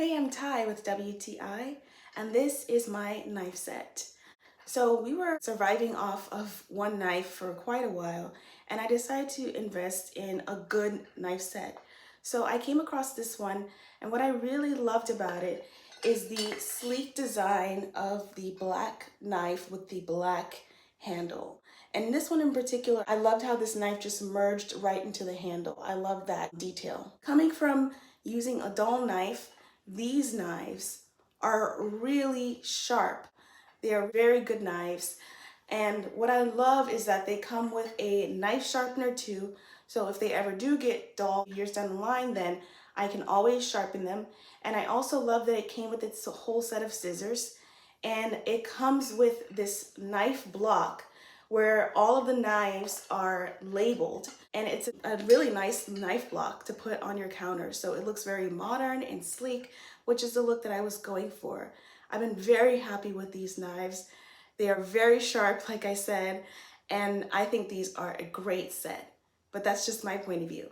Hey, I'm Ty with WTI, and this is my knife set. So we were surviving off of one knife for quite a while, and I decided to invest in a good knife set. So I came across this one, and what I really loved about it is the sleek design of the black knife with the black handle. And this one in particular, I loved how this knife just merged right into the handle. I love that detail. Coming from using a dull knife, these knives are really sharp. They are very good knives. And what I love is that they come with a knife sharpener too. So if they ever do get dull years down the line, then I can always sharpen them. And I also love that it came with its whole set of scissors. And it comes with this knife block where all of the knives are labeled, and it's a really nice knife block to put on your counter. So it looks very modern and sleek, which is the look that I was going for. I've been very happy with these knives. They are very sharp, like I said, and I think these are a great set. But that's just my point of view.